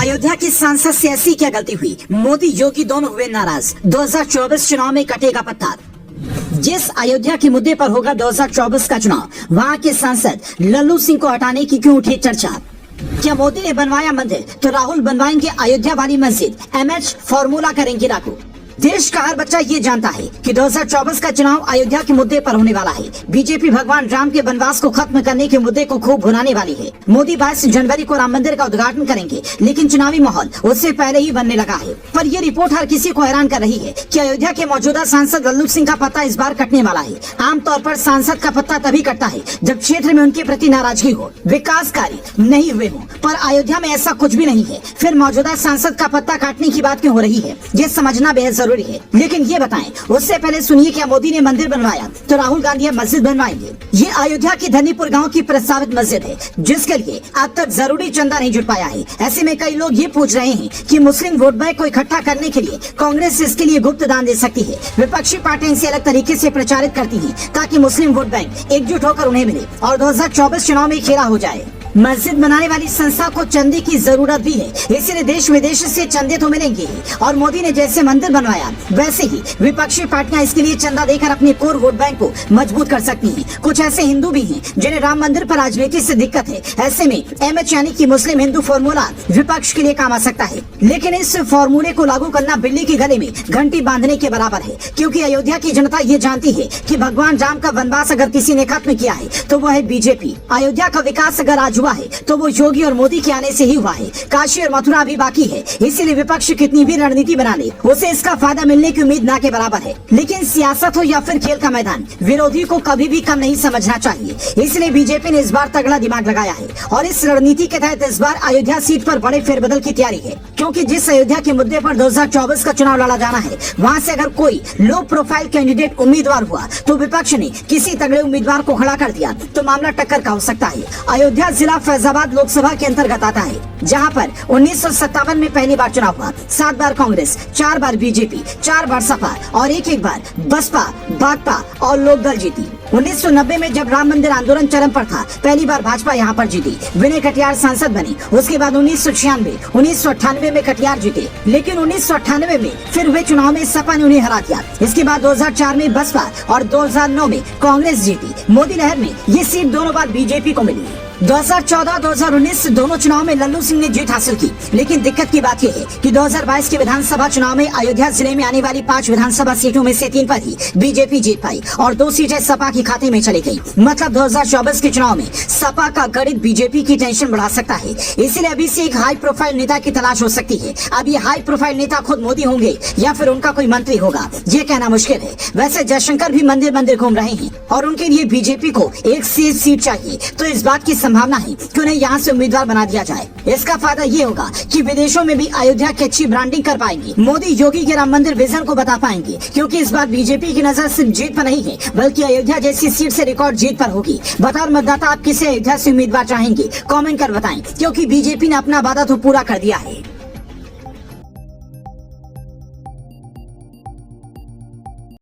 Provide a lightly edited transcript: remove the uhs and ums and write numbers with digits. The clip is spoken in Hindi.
अयोध्या की सांसद से ऐसी क्या गलती हुई? मोदी योगी दोनों हुए नाराज। 2024 चुनाव में कटेगा पत्थर। जिस अयोध्या के मुद्दे पर होगा 2024 का चुनाव, वहां के सांसद लल्लू सिंह को हटाने की क्यों उठी चर्चा? क्या मोदी ने बनवाया मंदिर तो राहुल बनवाएंगे अयोध्या वाली मस्जिद? एमएच फॉर्मूला करेंगे लागू। देश का हर बच्चा ये जानता है कि 2024 का चुनाव अयोध्या के मुद्दे पर होने वाला है। बीजेपी भगवान राम के वनवास को खत्म करने के मुद्दे को खूब भुनाने वाली है। मोदी 22 जनवरी को राम मंदिर का उद्घाटन करेंगे, लेकिन चुनावी माहौल उससे पहले ही बनने लगा है। पर यह रिपोर्ट हर किसी को हैरान कर रही है कि अयोध्या के मौजूदा सांसद लल्लू सिंह का पत्ता इस बार कटने वाला है। आमतौर पर सांसद का पत्ता तभी कटता है जब क्षेत्र में उनके प्रति नाराजगी हो, विकासकारी नहीं हुए हो। पर अयोध्या में ऐसा कुछ भी नहीं है। फिर मौजूदा सांसद का पत्ता काटने की बात क्यों हो रही है, ये समझना बेहद जरूरी है। लेकिन ये बताएं, उससे पहले सुनिए, क्या मोदी ने मंदिर बनवाया तो राहुल गांधी मस्जिद बनवाएंगे? ये अयोध्या की धनीपुर गांव की प्रस्तावित मस्जिद है, जिसके लिए अब तक जरूरी चंदा नहीं जुट पाया है। ऐसे में कई लोग ये पूछ रहे हैं कि मुस्लिम वोट बैंक को इकट्ठा करने के लिए कांग्रेस इसके लिए गुप्त दान दे सकती है। विपक्षी पार्टियां इसे अलग तरीके से प्रचारित करती है ताकि मुस्लिम वोट बैंक एकजुट होकर उन्हें मिले और 2024 चुनाव में खेला हो जाए। मस्जिद बनाने वाली संस्था को चंदे की जरूरत भी है, इसलिए देश विदेश से चंदे तो मिलेंगे ही। और मोदी ने जैसे मंदिर बनवाया, वैसे ही विपक्षी पार्टियां इसके लिए चंदा देकर अपने कोर वोट बैंक को मजबूत कर सकती हैं। कुछ ऐसे हिंदू भी हैं जिन्हें राम मंदिर पर राजनीति से दिक्कत है। ऐसे में एमएच यानी कि मुस्लिम हिंदू फॉर्मूला विपक्ष के लिए काम आ सकता है, लेकिन इस फॉर्मूले को लागू करना बिल्ली के गले में घंटी बांधने के बराबर है, क्योंकि अयोध्या की जनता ये जानती है कि भगवान राम का वनवास अगर किसी ने खत्म किया है तो वो है बीजेपी। अयोध्या का विकास अगर आज हुआ है तो वो योगी और मोदी के आने से ही हुआ है। काशी और मथुरा अभी बाकी है, इसीलिए विपक्ष कितनी भी रणनीति बना ले, उसे इसका फायदा मिलने की उम्मीद ना के बराबर है। लेकिन सियासत हो या फिर खेल का मैदान, विरोधी को कभी भी कम नहीं समझना चाहिए। इसलिए बीजेपी ने इस बार तगड़ा दिमाग लगाया है और इस रणनीति के तहत इस बार अयोध्या सीट पर बड़े फेरबदल की तैयारी है, क्योंकि जिस अयोध्या के मुद्दे पर 2024 का चुनाव लड़ा जाना है, वहाँ से अगर कोई लो प्रोफाइल कैंडिडेट उम्मीदवार हुआ तो विपक्ष ने किसी तगड़े उम्मीदवार को खड़ा कर दिया तो मामला टक्कर का हो सकता है। अयोध्या जिला फैजाबाद लोकसभा के अंतर्गत आता है, जहां पर 1957 में पहली बार चुनाव हुआ। 7 बार कांग्रेस, 4 बार बीजेपी, 4 बार सपा और एक बार बसपा, भाजपा और लोकदल जीती। 1990 में जब राम मंदिर आंदोलन चरम पर था, पहली बार भाजपा यहाँ पर जीती। विनय कटियार सांसद बने। उसके बाद 1996, 1998 में कटियार जीते, लेकिन 1998 में फिर हुए चुनाव में सपा ने उन्हें हरा दिया। इसके बाद 2004 में बसपा और 2009 में कांग्रेस जीती। मोदी लहर में ये सीट दोनों बार बीजेपी को मिली। 2014-2019 दोनों चुनाव में लल्लू सिंह ने जीत हासिल की, लेकिन दिक्कत की बात यह है कि 2022 के विधानसभा चुनाव में अयोध्या जिले में आने वाली 5 विधानसभा सीटों में से 3 पर ही बीजेपी जीत पाई और 2 सीटें सपा के खाते में चली गई। मतलब 2024 के चुनाव में सपा का गणित बीजेपी की टेंशन बढ़ा सकता है। इसीलिए अभी से एक हाई प्रोफाइल नेता की तलाश हो सकती है। अब ये हाई प्रोफाइल नेता खुद मोदी होंगे या फिर उनका कोई मंत्री होगा, ये कहना मुश्किल है। वैसे जयशंकर भी मंदिर घूम रहे हैं और उनके लिए बीजेपी को एक सीट चाहिए, तो इस बात की संभावना है कि उन्हें यहाँ से उम्मीदवार बना दिया जाए। इसका फायदा ये होगा कि विदेशों में भी अयोध्या की अच्छी ब्रांडिंग कर पाएंगे। मोदी योगी के राम मंदिर विजन को बता पाएंगे, क्योंकि इस बार बीजेपी की नजर सिर्फ जीत पर नहीं है, बल्कि अयोध्या जैसी सीट से रिकॉर्ड जीत पर होगी। बतौर मतदाता आप किसे अयोध्या से उम्मीदवार चाहेंगे, कमेंट कर बताएं, क्योंकि बीजेपी ने अपना वादा तो पूरा कर दिया है।